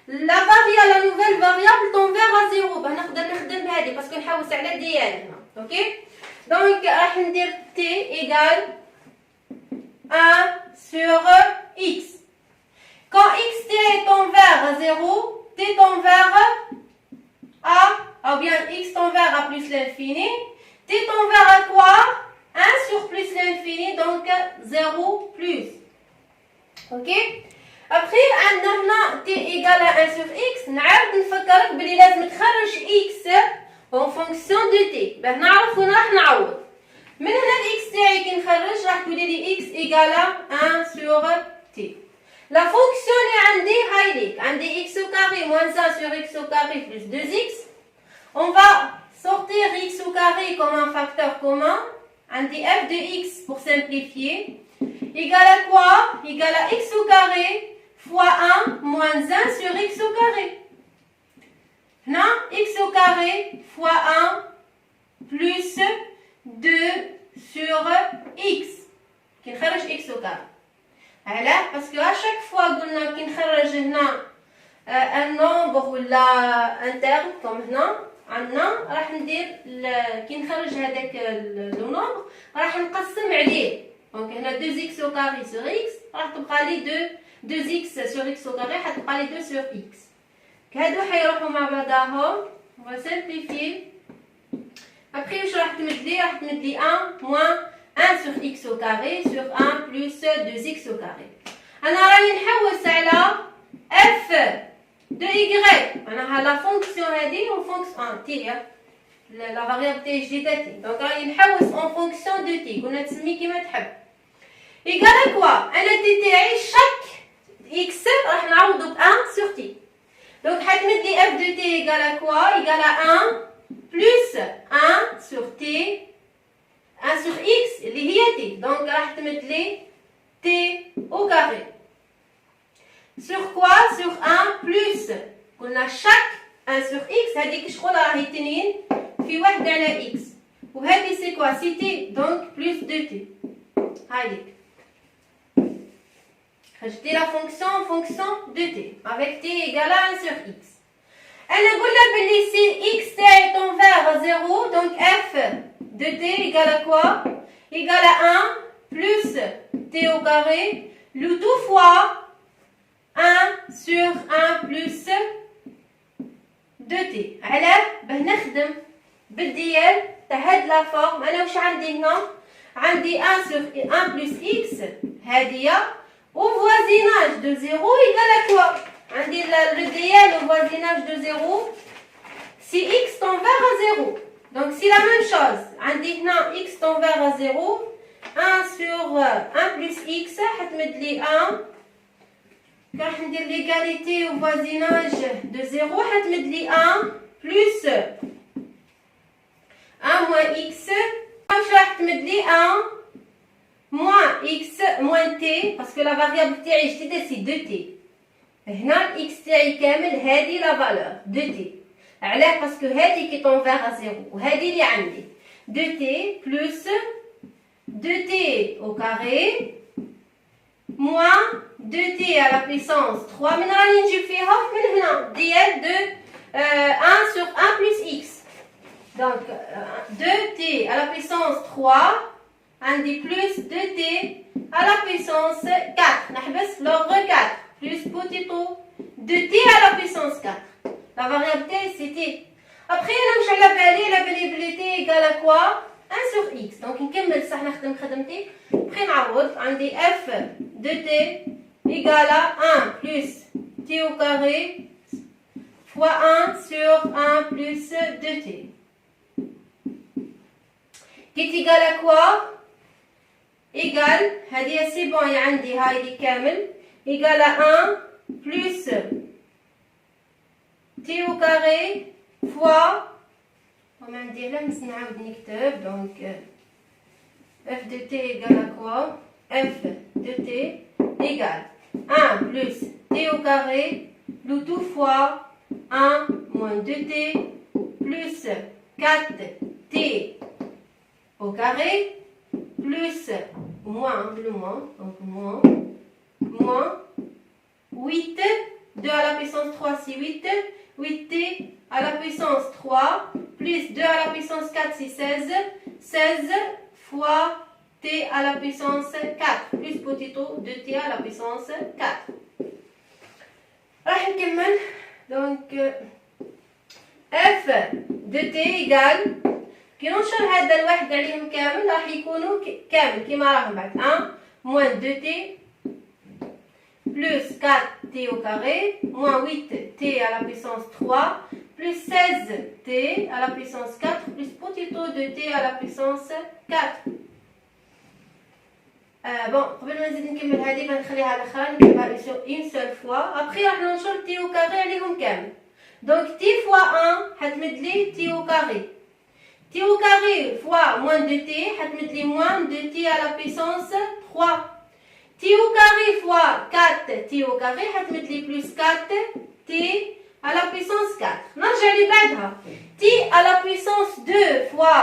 La variable, la nouvelle variable tend vers à 0. باه نقدر نخدم بهذه باسكو نحوس على dl هنا. اوكي دونك راح ندير t égale 1 sur x. Quand xt tend vers 0, t tend vers a, ou bien x tend vers a plus l'infini, t tend vers à quoi? 1 sur plus l'infini, donc 0 plus. Ok? Après, عندنا هنا t égale à 1 sur x, نعاود نفكرك بلي لازم تخرج x en fonction de t. باه نعرف وين راح نعوض. من هنا الاكس تاعي كي نخرج راح تولي لي اكس ايكالا 1 سور تي. لا فونكسيون اللي عندي هاي ليك عندي اكس او كاري موان 1 سور اكس او كاري بلس 2 اكس. اون فا sortir x au carré comme un facteur commun. عندي f de x pour simplifier égale à quoi? Égale à x au carré fois 1 moins 1 sur x au carré. هنا x au carré fois 1 plus 2 sur x كي نخرج x au carré. علاه باسكو à chaque fois قلنا كي نخرج هنا un nombre ولا un terme comme هنا عندنا راح ندير كي نخرج هذاك لو نومبر راح نقسم عليه. دونك هنا 2x au carré sur x راح تبقى لي 2x sur x au carré حتبقى لي 2 sur x. هادو حيروحوا مع بعضاهم. on va simplifier. Après, je vais te mettre 1 moins 1 sur x au carré sur 1 plus 2x au carré. أنا راني نحوس على f de y. أنا la fonction هذه ou fonction t la variable t جديدة t. Donc راني نحوس en fonction de t. قلنا تسمي كيما تحب. Égal à quoi? أنا t تاعي chaque x راح نعوضو ب 1 sur t. Donc حتمد لي f de t égal à quoi? Égal à 1 plus 1 sur t 1 sur x اللي هي t. donc راح تمد لي t au carré sur quoi? sur 1 plus قلنا chaque 1 sur x هذيك شغل راهي 2 في 1 على x وهذه c'est quoi? c'est t donc plus 2t. هايليك خرجت la fonction en fonction de t avec t égale à 1 sur x. انا قلنا باللي si x est envers 0 donc f de t égale à quoi? Égale à 1 plus t au carré le tout fois 1 sur 1 plus 2t. علاه باه نخدم بالديال تاع هاد لا فورم. انا واش عندي هنا؟ عندي 1 sur 1 plus x هادية au voisinage de 0 égale à quoi? عندي le DL au voisinage de 0 si x tend vers à 0. Donc c'est la même chose. عندي هنا x tend vers à 0 1 sur 1 plus x حتمد لي 1 راح ندير l'égalité au voisinage de 0 حتمد لي 1 plus 1 moins x واش راح تمد لي 1 moins x moins t parce que la variable تاعي جديدة سي 2t. هنا x تاعي كامل هذه لا فالور 2t. علاه باسكو هذه كي طون فيغ 0 وهذه اللي عندي 2t plus 2t au carré moins 2t à la puissance 3 من راني نجيب فيها من هنا ديال de 1 sur 1 plus x. Donc 2t à la puissance 3 عندي plus 2t à la puissance 4 نحبس لوغ 4 plus potito 2t à la puissance 4. La variable t c'est t. Après انا مش على بالي بلي t égale à quoi 1 sur x. Donc نكمل صح نخدم خدمتي بخي نعوض عندي f de t égale à 1 plus t au carré fois 1 sur 1 plus 2t qui est égal à quoi? Égal, هذه سي بون عندي هاي اللي كامل égal à 1 plus t au carré fois وما ندير لا نعاود نكتب donc f de t égale à quoi? f de t égale 1 plus t au carré le tout fois 1 moins 2t plus 4t au carré plus moins le moins donc moins 8 2 à la puissance 3 c'est 8 8t à la puissance 3 plus 2 à la puissance 4 c'est 16 16 fois t à la puissance 4 plus potito 2t à la puissance 4. راح نكمل donc f de t égale كي ننشر هذا الواحد عليهم كامل راح يكونوا كامل كيما راهم بعد 1 moins 2t plus 4t au carré moins 8t à la puissance 3 plus 16t à la puissance 4 plus potito 2t à la puissance 4. bon قبل ما نزيد نكمل هذه بنخليها على الاخر نكتبها une seule fois. après راح ننشر t au carré عليهم كامل donc t fois 1 حتمد لي t au carré t au carré fois moins 2t حتمد لي moins 2t à la puissance 3 t au carré fois 4t au carré حتمد لي plus 4t à la puissance 4. نرجع لي بعدها t à la puissance 2 fois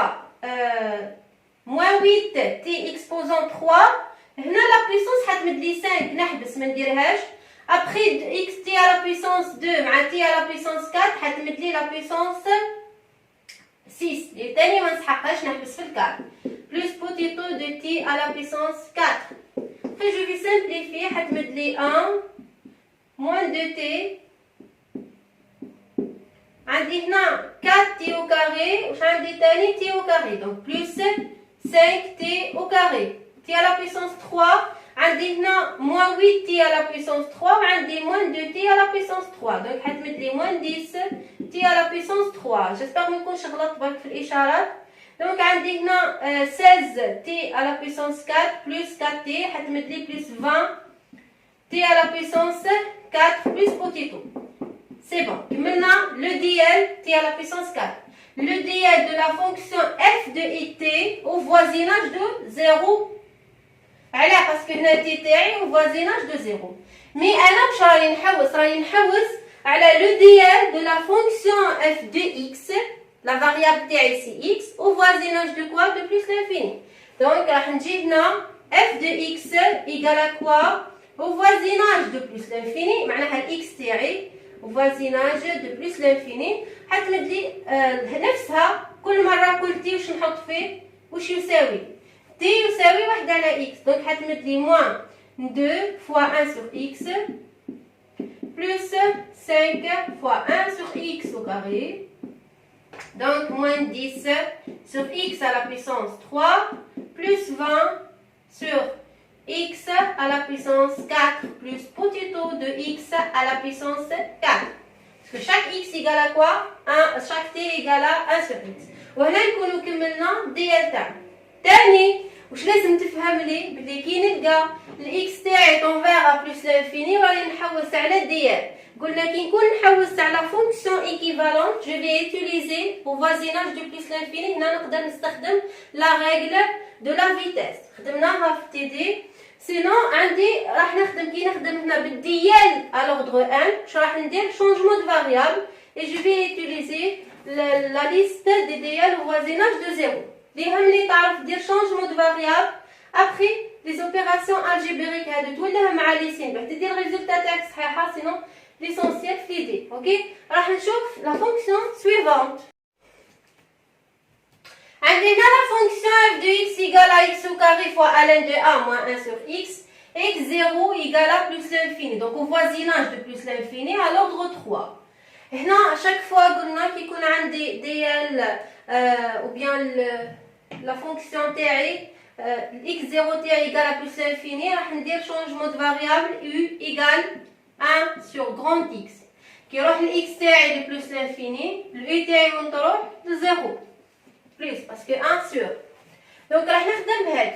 moins 8t exposant 3 هنا la puissance حتمد لي 5 نحبس ما نديرهاش. après xt à la puissance 2 مع t à la puissance 4 حتمد لي la puissance 6 اللي تاني ما نسحقهاش نحبس في الكار plus potito de t à la puissance 4. après je vais simplifier حتمد لي 1 moins 2t عندي هنا 4t au carré وش عندي تاني t au carré donc plus 5t au carré t à la puissance 3 عندي هنا moins 8t à la puissance 3 وعندي moins 2t à la puissance 3 donc حتمد لي moins 10t à la puissance 3. j'espère ما نكونش غلطت برك في الاشارات. donc عندي هنا 16t à la puissance 4 plus 4t حتمد لي plus 20t à la puissance 4 plus potito. c'est bon. كملنا le DL t à la puissance 4. le DL de la fonction f de t au voisinage de 0. علاه باسكو هنا تي تاعي au voisinage de 0. مي انا واش راني نحوس على le DL de la fonction f de x la variable تاعي c'est x au voisinage de quoi? de plus l'infini. donc راح نجي هنا f de x égale à quoi? au voisinage de plus l'infini معناها الاكس تاعي au voisinage de plus l'infini حتمد لي نفسها كل مره كل تي واش نحط فيه واش يساوي تي يساوي 1 على اكس دونك حتمد لي موان 2 fois 1 sur x plus 5 fois 1 sur x au carré. Donc, moins 10 sur x à la puissance 3 plus 20 sur x à la puissance 4 plus petit taux de x à la puissance 4. Parce que chaque x égale à quoi? Chaque t égale à 1 sur x. وهنا نكونوا كملنا ديال تاعنا. تاني واش لازم تفهم لي بلي كي نلقى الاكس تاعي طونفيغ بلس لانفيني وراني نحوس على الديال. قلنا كي نكون نحوس على فونكسيون ايكيفالونت جو في utiliser au voisinage de plus l'infini. هنا نقدر نستخدم لا ريغل دو لا فيتيس خدمناها في تي دي. سينون عندي راح نخدم كي نخدم هنا بالديال à l'ordre n واش راح ندير changement de variable et je vais utiliser la liste des DL au voisinage de 0. اللي يهمني تعرف دير changement de variable après les opérations algébriques هادو توليها مع ليسين باش تدير الريزولتا تاعك صحيحه سينون l'essentiel في l'idée. اوكي راح نشوف la fonction suivante. عندي هنا la fonction f de x égale à x au carré fois ln de a moins 1 sur x x0 égale à plus l'infini. Donc au voisinage de plus l'infini à l'ordre 3. هنا à chaque fois قلنا كي يكون عندي dl ou bien la fonction تاعي x0 تاعي égale à plus l'infini راح ندير changement de variable u égale 1 sur grand x. كي يروح ال x تاعي ل plus l'infini ال u تاعي وين تروح ل 0 plus parce que 1 sur. Donc راح نخدم بهاد.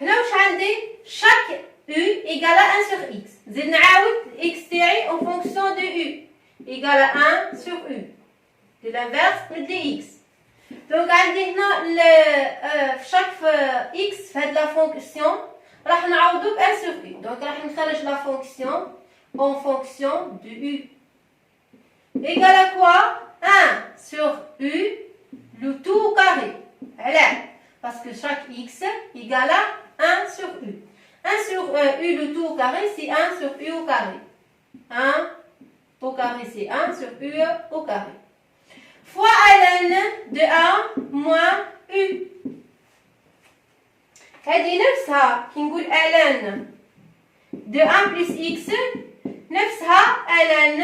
هنا واش عندي chaque u égale à 1 sur x. زيد نعاود ال x تاعي en fonction de u égale à 1 sur u. De l'inverse de x. Donc عندي هنا chaque x في هاد la fonction راح نعوضو ب 1 sur u. Donc راح نخرج la fonction en fonction de u. Égale à quoi? 1 sur u, le tout au carré. Alors, parce que chaque x égale à 1 sur u. 1 sur u, le tout au carré, c'est 1 sur u au carré. 1 au carré, c'est 1 sur u au carré. Fois ln de 1 moins u. هذه نفسها كي نقول ln de 1 plus x نفسها ln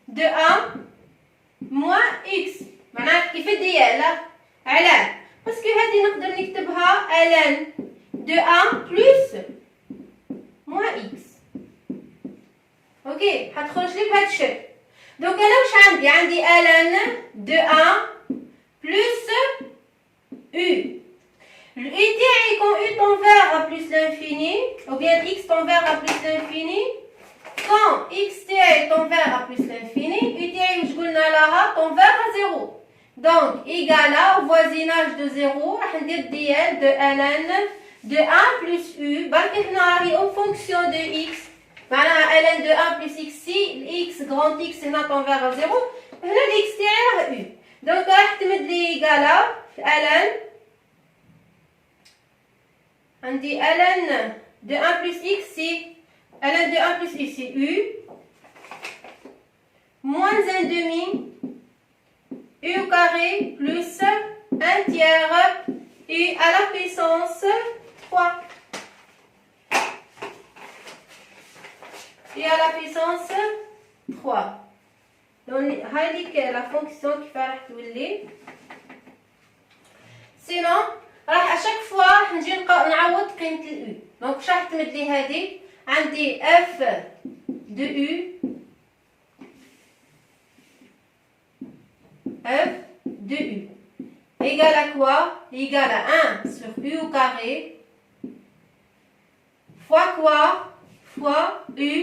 de 1 moins x. معناها كيف ديال علاه باسكو هذه نقدر نكتبها ln de 1 plus moins x. اوكي حتخرج لي بهذا الشكل. دونك انا واش عندي ln de 1 plus u. Le u تاعي quand u tend vers à plus l'infini ou bien x tend vers à plus l'infini quand x تاعي tend vers à plus l'infini u تاعي واش قلنا لها tend vers à 0. Donc égale à au voisinage de 0 راح ندير ديال de ln de 1 plus u. برك هنا راهي en fonction de x معناها ln de 1 plus x si x grand x هنا tend vers à 0 هنا x تاعي راه u. Donc راح تمد لي égale à ln عندي ln de 1 plus x c'est ln de 1 plus x c'est u moins 1 demi u au carré plus 1 tiers u à la puissance 3. U à la puissance 3. Donc هذيك la fonction كيف راح تولي. Sinon راح اشاك فوا راح نجي نعوض قيمه الاو. دونك واش راح تمد لي هذه عندي اف دو او f de u égale à quoi? Égale à 1 sur u au carré fois quoi? Fois u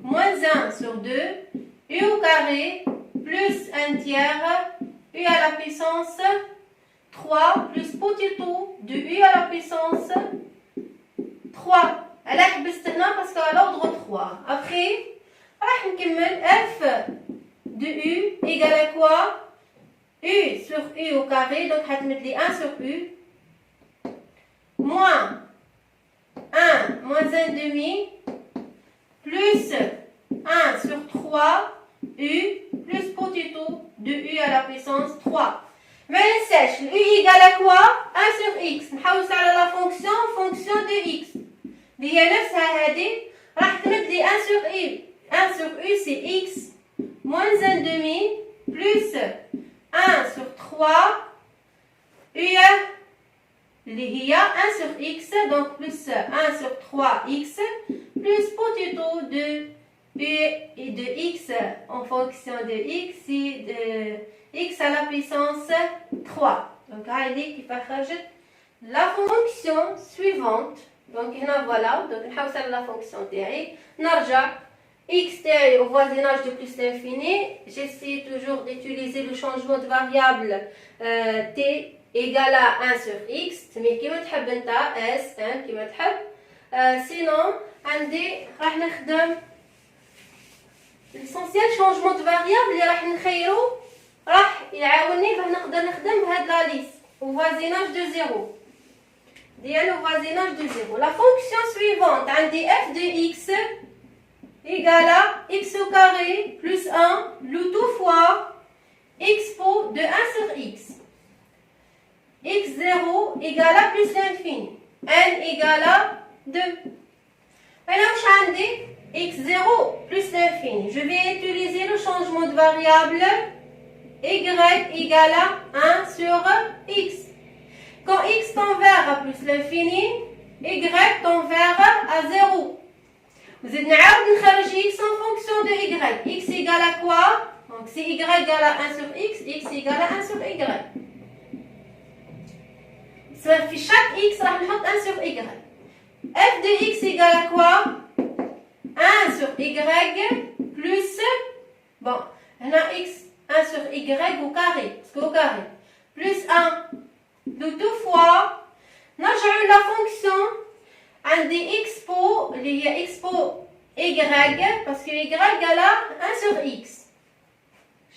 moins 1 sur 2 u au carré plus 1 tiers u à la puissance 3 plus petit tout de u à la puissance 3. Elle a حبست هنا parce qu'à l'ordre 3. Après راح نكمل f de u égale à quoi? u sur u au carré, donc حتمد لي 1 sur u moins 1 moins 1 demi plus 1 sur 3 u plus potato de u à la puissance 3. ما ننساش u égale à quoi 1 sur x. نحوس على la fonction de x اللي هي نفسها هذه راح تمد لي 1 sur u. 1 sur u c'est x moins 1 demi plus 1 sur 3 u اللي هي 1 sur x, donc plus 1 sur 3x plus potato de u et de x en fonction de x et de x à la puissance 3. Donc هذه كيف خرجت la fonction suivante. Donc هنا voilà, donc نحوس على la fonction تاعي نرجع x تاعي au voisinage de plus l'infini. J'essaie toujours d'utiliser le changement de variable t égale à 1 sur x. mais كيما تحب انت s n كيما تحب. sinon عندي راح نخدم l'essentiel changement de variable اللي راح نخيرو راح يعاوني باه نقدر نخدم بهاد لا ليست au voisinage de 0 ديالو voisinage de 0. la fonction suivante عندي f de x égale à x au carré plus 1 le tout fois expo de 1 sur x. x0 égale à plus l'infini. n égale à 2. Alors, je x0 plus l'infini. Je vais utiliser le changement de variable y égale à 1 sur x. Quand x tend vers plus l'infini, y tend vers à 0. Vous êtes نخرج x en fonction de y. x égale à quoi? Donc, si y égale à 1 sur x égale à 1 sur y. في chaque x راح نحط 1 sur y. f de x égale à quoi 1 sur y plus bon هنا x 1 sur y au carré parce qu'au carré plus 1 de tout fois نرجع la fonction عندي expo اللي هي expo y parce que y égale à 1 sur x.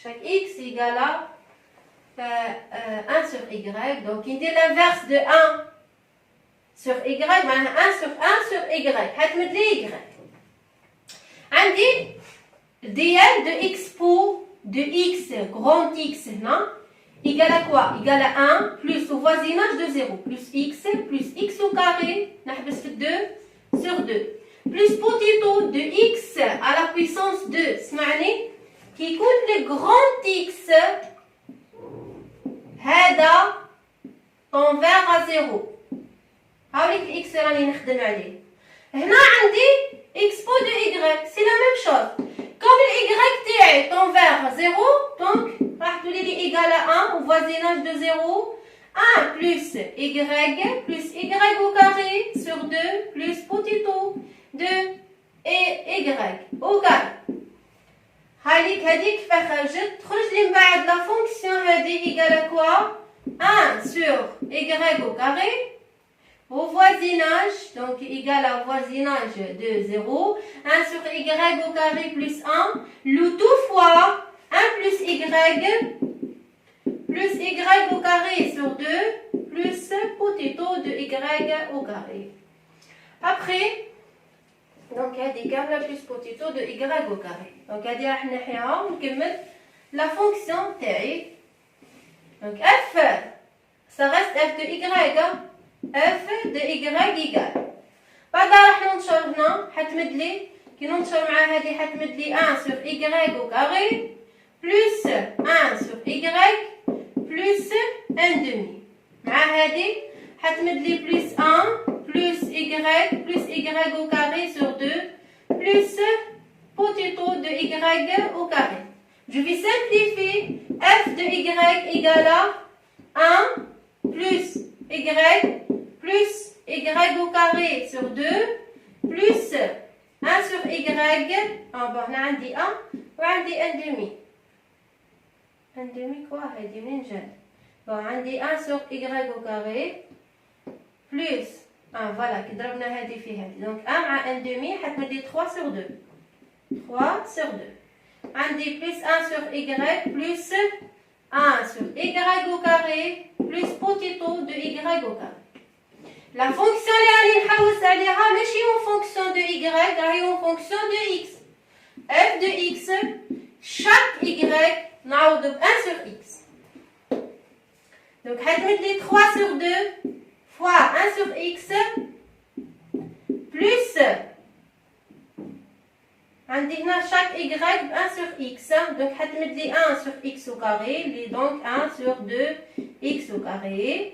chaque x égale à 1 sur y, donc il dit l'inverse de 1 sur y, معناها 1 sur 1 sur y, هتمد لي y. عندي dl de expo de x, grand x, non? Égale à quoi? Égale à 1 plus au voisinage de 0, plus x au carré, نحبس في 2 sur 2, plus potato de x à la puissance 2, سمعني؟ كي يكون le grand x هذا tend vers à 0. هاوليك الاكس راني نخدم عليه. هنا عندي expo de y, c'est la même chose. Comme le y تاعي tend vers 0, donc راح تولي لي égal à 1 au voisinage de 0. 1 plus y au carré sur 2 plus potato de y au carré. هذيك كيفاه خرجت؟ تخرج لي من بعد la fonction هذه égale à quoi 1 sur y au carré au voisinage, donc égal à voisinage de 0, 1 sur y au carré plus 1, le tout fois 1 plus y au carré sur 2 plus potato de y au carré. Après, donc هذه كاملة plus potato de y au carré. Donc هذه راح نحيها ونكمل la fonction تاعي. Donc f, ça reste f de y, f de y égale. بعدها راح ننشر هنا حتمد لي كي ننشر مع هذه حتمد لي 1 sur y au carré plus 1 sur y plus 1 demi. مع هذه حتمد لي plus 1 plus y au carré sur 2 plus potato de y au carré. Je vais simplifier f de y égale à 1 plus y au carré sur 2 plus 1 sur y. bon هنا عندي 1 وعندي 1 demi. 1 demi quoi هذه منين جات؟ bon عندي 1 sur y au carré plus voilà كي ضربنا هذه في هذه donc 1 مع 1 demi حتمدي 3 sur 2. 3 sur 2. عندي plus 1 sur y plus 1 sur y au carré plus potato de y au carré. La fonction اللي راني نحوس عليها ماشي en fonction de y راهي en fonction de x. f de x chaque y نعوض ب 1 sur x. Donc حتمد لي 3 sur 2 fois 1 sur x plus عندي هنا chaque y ب 1 sur x. Donc حتمد لي 1 sur x au carré اللي donc 1 sur 2 x au carré.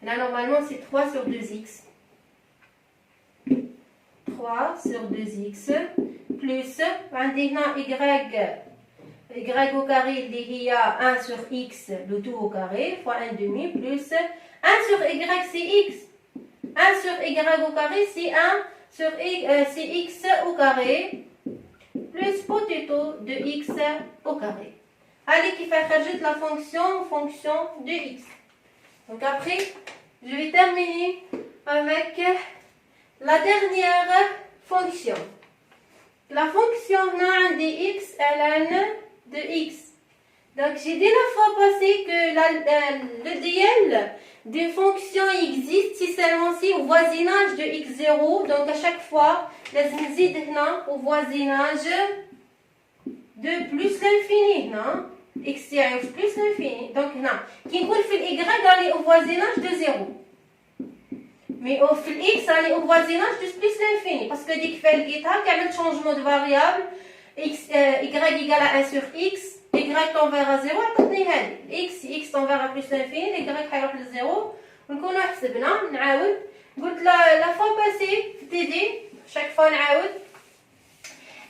Là, normalement, c'est 3 sur 2x. 3 sur 2x plus, عندي هنا y au carré اللي هي 1 sur x, le tout au carré, fois 1 demi, plus 1 sur y, c'est x. 1 sur y au carré, c'est 1 sur c'est x au carré, plus potato de x au carré. Allez, qui fait rajouter la fonction de x. Donc après, je vais terminer avec la dernière fonction. La fonction de x ln de x. Donc j'ai dit la fois passée que le DL d'une fonction existe si seulement si au voisinage de x0. Donc à chaque fois, les نزيد هنا au voisinage de plus l'infini. x تاعي plus l'infini. Donc هنا كي نقول في ال y راني au voisinage de 0. Mais في ال x راني au voisinage de plus l'infini. Parce que ديك كيفاه لقيتها كعملت changement de variable x y égale à 1 sur x, y tend vers 0 عطاتني هذه. x tend vers plus l'infini, y حيروح ل 0 ونكونوا حسبنا. نعاود قلت la fois passée في TD chaque fois نعاود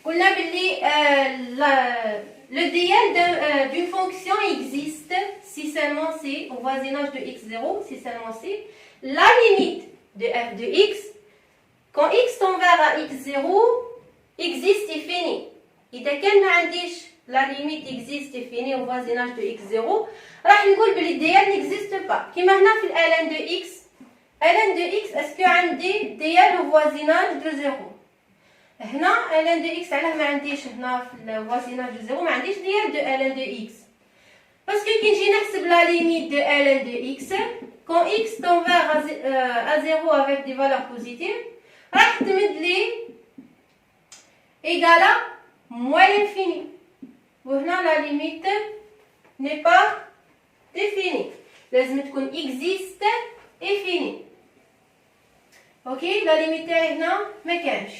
قلنا باللي le DL d'une fonction existe si seulement c'est au voisinage de x0, si seulement c'est la limite de f de x, quand x tend vers x0, existe et finit. إذا كان ما عنديش la limite existe et finit au voisinage de x0, راح نقول بلي DL n'existe pas. كيما هنا في ln de x, ln de x est-ce que عندي DL au voisinage de 0؟ هنا ln de x علاه ما عنديش هنا في الفوازيناج دو 0 ما عنديش ديال دو ln de x باسكو كي نجي نحسب لا ليميت دو ln de x quand x tend vers à 0 avec des valeurs positives راح تمد لي égal à moins l'infini وهنا لا ليميت n'est pas définie لازم تكون existe et finie. اوكي لا ليميت تاعي هنا ما كانش.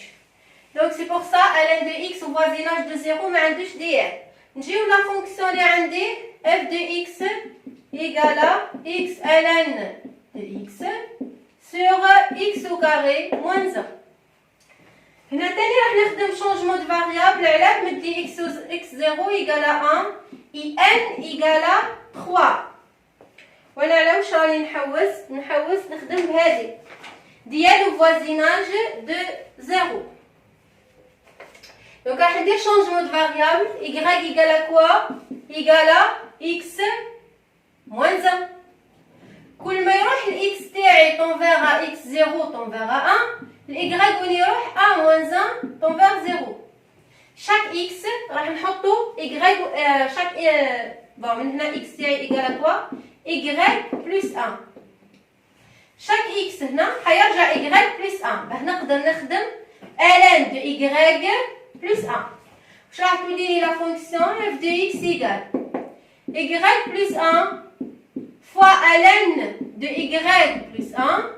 Donc c'est pour ça ln de x au voisinage de 0 ما عندوش dl. نجيو لا فونكسيون اللي عندي f de x égale à x ln de x sur x au carré moins 1. هنا تاني راح نخدم changement de variable علاه مدي x0 égale à 1 et n égale à 3. وانا على واش راني نحوس نخدم بهذه ديال au voisinage de 0. Donc, on va changement de variable, y égale à quoi? Égale à x moins 1. كل ما يروح ال x تاعي tend vers à x0 tend vers à 1, ال y وين يروح a moins 1 tend vers 0. Chaque x راح نحطو y chaque bon من هنا x تاعي égale à quoi? y plus 1. Chaque x هنا حيرجع y plus 1. باه نقدر نخدم ln de y plus 1. Je vais appeler la fonction f de x égale y plus 1 fois ln de y plus 1,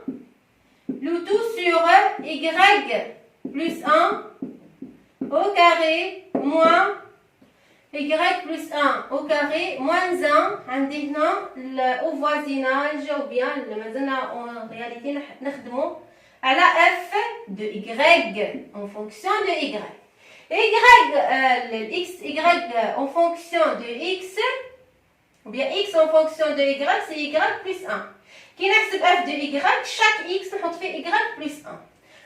le tout sur y plus 1 au carré moins y plus 1 au carré moins 1 عندنا au voisinage ou bien en réalité نخدمو على f de y en fonction de y. x y en fonction de x ou bien x en fonction de y c'est y plus 1. كي نحسب f de y chaque x نحط فيه y plus 1.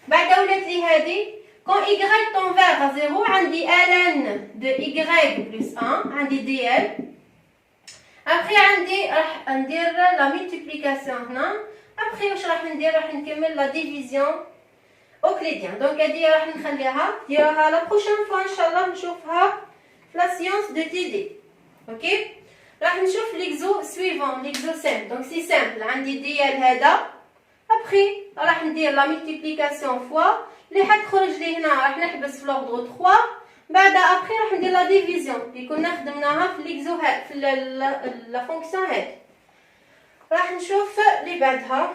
بعد ولات لي هذه quand y tend vers 0 عندي ln de y plus 1 عندي dl. après عندي راح ندير la multiplication هنا. après واش راح ندير راح نكمل la division euclidien. Donc هذه راح نخليها ديروها la prochaine fois ان شاء الله نشوفها في la science de TD. اوكي راح نشوف l'exo suivant l'exo simple. donc c'est simple عندي ديال هذا ابخي راح ندير لا ملتيبليكاسيون فوا اللي حتخرج لي هنا راح نحبس في لوردر 3 بعد ابخي راح ندير لا ديفيزيون اللي كنا خدمناها في ليكزو في لا فونكسيون هاد. راح نشوف اللي بعدها